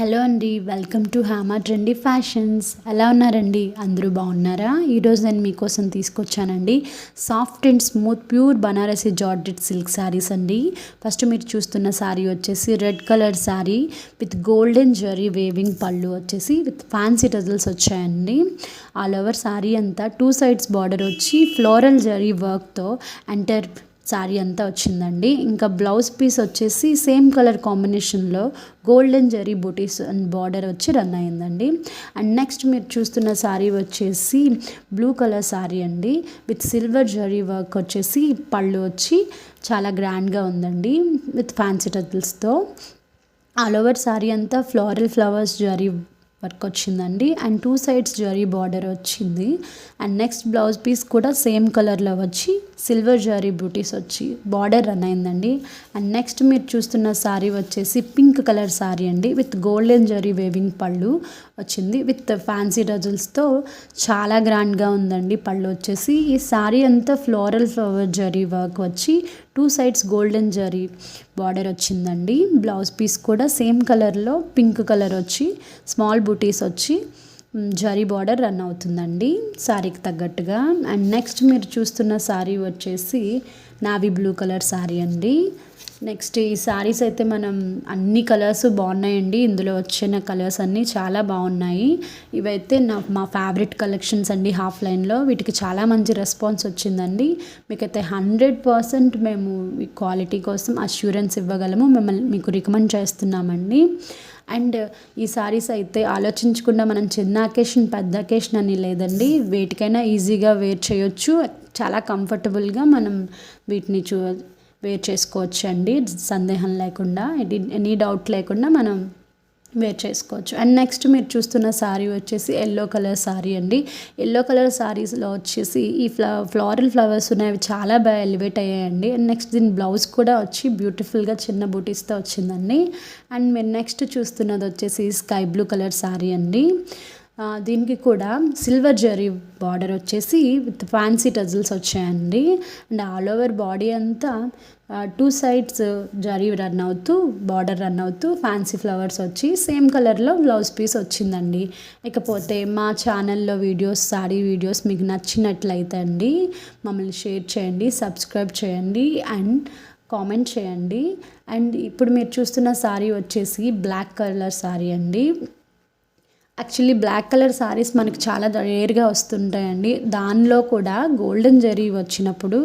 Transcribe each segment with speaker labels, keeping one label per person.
Speaker 1: Hello అండి, welcome to Hyama trendy fashions. ఎలా ఉన్నారండి? అందరూ బాగున్నారా? ఈరోజు నేను మీకోసం తీసుకొచ్చానండి soft and smooth pure Banarasi georgette silk saris అండి. ఫస్ట్ మీరు చూస్తున్న శారీ వచ్చేసి red colour sari with golden zari weaving pallu వచ్చేసి విత్ ఫ్యాన్సీ టజల్స్ వచ్చాయండి. ఆల్ ఓవర్ శారీ అంతా 2 సైడ్స్ బార్డర్ వచ్చి ఫ్లోరల్ జరీ వర్క్తో ఎంటర్ శారీ అంతా వచ్చిందండి. ఇంకా బ్లౌజ్ పీస్ వచ్చేసి సేమ్ కలర్ కాంబినేషన్లో golden zari butis and border వచ్చి రన్ అయిందండి. అండ్ నెక్స్ట్ మీరు చూస్తున్న శారీ వచ్చేసి బ్లూ కలర్ శారీ అండి విత్ సిల్వర్ జరీ వర్క్ వచ్చేసి పళ్ళు వచ్చి చాలా గ్రాండ్గా ఉందండి విత్ ఫ్యాన్సీ టజిల్స్తో. ఆల్ ఓవర్ శారీ అంతా ఫ్లోరల్ ఫ్లవర్స్ జరీ వర్క్ వచ్చిందండి అండ్ 2 సైడ్స్ జరీ బార్డర్ వచ్చింది. అండ్ నెక్స్ట్ బ్లౌజ్ పీస్ కూడా సేమ్ కలర్లో వచ్చి సిల్వర్ జరీ బూటీస్ వచ్చి బార్డర్ రన్ అయిందండి. అండ్ నెక్స్ట్ మీరు చూస్తున్న శారీ వచ్చేసి పింక్ కలర్ శారీ అండి విత్ గోల్డెన్ జరీ వేవింగ్ పళ్ళు వచ్చింది విత్ ఫ్యాన్సీ డజల్స్తో చాలా గ్రాండ్గా ఉందండి. పళ్ళు వచ్చేసి ఈ శారీ అంతా ఫ్లోరల్ ఫ్లవర్ జరీ వర్క్ వచ్చి 2 సైడ్స్ గోల్డెన్ జరీ బార్డర్ వచ్చిందండి. బ్లౌజ్ పీస్ కూడా సేమ్ కలర్లో పింక్ కలర్ వచ్చి స్మాల్ బూటీస్ వచ్చి జరీ బార్డర్ రన్ అవుతుందండి శారీకి తగ్గట్టుగా. అండ్ నెక్స్ట్ మీరు చూస్తున్న శారీ వచ్చేసి నావీ బ్లూ కలర్ శారీ అండి. నెక్స్ట్ ఈ శారీస్ అయితే మనం అన్ని కలర్స్ బాగున్నాయండి. ఇందులో వచ్చిన కలర్స్ అన్నీ చాలా బాగున్నాయి. ఇవైతే మా ఫేవరెట్ కలెక్షన్స్ అండి హాఫ్ లైన్లో. వీటికి చాలా మంచి రెస్పాన్స్ వచ్చిందండి. మీకైతే 100% మేము ఈ క్వాలిటీ కోసం అష్యూరెన్స్ ఇవ్వగలము. మీకు రికమెండ్ చేస్తున్నామండి. అండ్ ఈ శారీస్ అయితే ఆలోచించకుండా మనం చిన్న అకేషన్ పెద్ద అకేషన్ అని లేదండి, వేటికైనా ఈజీగా వేర్ చేయొచ్చు. చాలా కంఫర్టబుల్గా మనం వీటిని వేర్ చేసుకోవచ్చు అండి. సందేహం లేకుండా, ఎనీ డౌట్ లేకుండా మనం వేర్ చేసుకోవచ్చు. అండ్ నెక్స్ట్ మీరు చూస్తున్న శారీ వచ్చేసి ఎల్లో కలర్ శారీ అండి. ఎల్లో కలర్ శారీస్లో వచ్చేసి ఈ ఫ్లోరల్ ఫ్లవర్స్ ఉన్నాయి, చాలా బాగా ఎలివేట్ అయ్యాయండి. అండ్ నెక్స్ట్ దీని బ్లౌజ్ కూడా వచ్చి బ్యూటిఫుల్గా చిన్న బూటీస్తో వచ్చిందండి. అండ్ మీరు నెక్స్ట్ చూస్తున్నది వచ్చేసి స్కై బ్లూ కలర్ శారీ అండి. దీనికి కూడా సిల్వర్ జరీ బార్డర్ వచ్చేసి విత్ ఫ్యాన్సీ టజిల్స్ వచ్చాయండి. అండ్ ఆల్ ఓవర్ బాడీ అంతా 2 సైడ్స్ జరీ రన్ అవుతూ బార్డర్ రన్ అవుతూ ఫ్యాన్సీ ఫ్లవర్స్ వచ్చి సేమ్ కలర్లో బ్లౌజ్ పీస్ వచ్చిందండి. ఇకపోతే మా ఛానల్లో వీడియోస్, శారీ వీడియోస్ మీకు నచ్చినట్లయితే అండి మమ్మల్ని షేర్ చేయండి, సబ్స్క్రైబ్ చేయండి అండ్ కామెంట్ చేయండి. అండ్ ఇప్పుడు మీరు చూస్తున్న శారీ వచ్చేసి బ్లాక్ కలర్ శారీ అండి. యాక్చువల్లీ బ్లాక్ కలర్ శారీస్ మనకి చాలా రేర్గా వస్తుంటాయండి. దానిలో కూడా గోల్డెన్ జరీ వచ్చినప్పుడు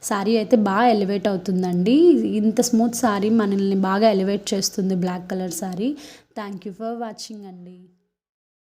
Speaker 1: శారీ అయితే బాగా ఎలివేట్ అవుతుందండి. ఇంత స్మూత్ శారీ మనల్ని బాగా ఎలివేట్ చేస్తుంది black colour sari. Thank you for watching అండి.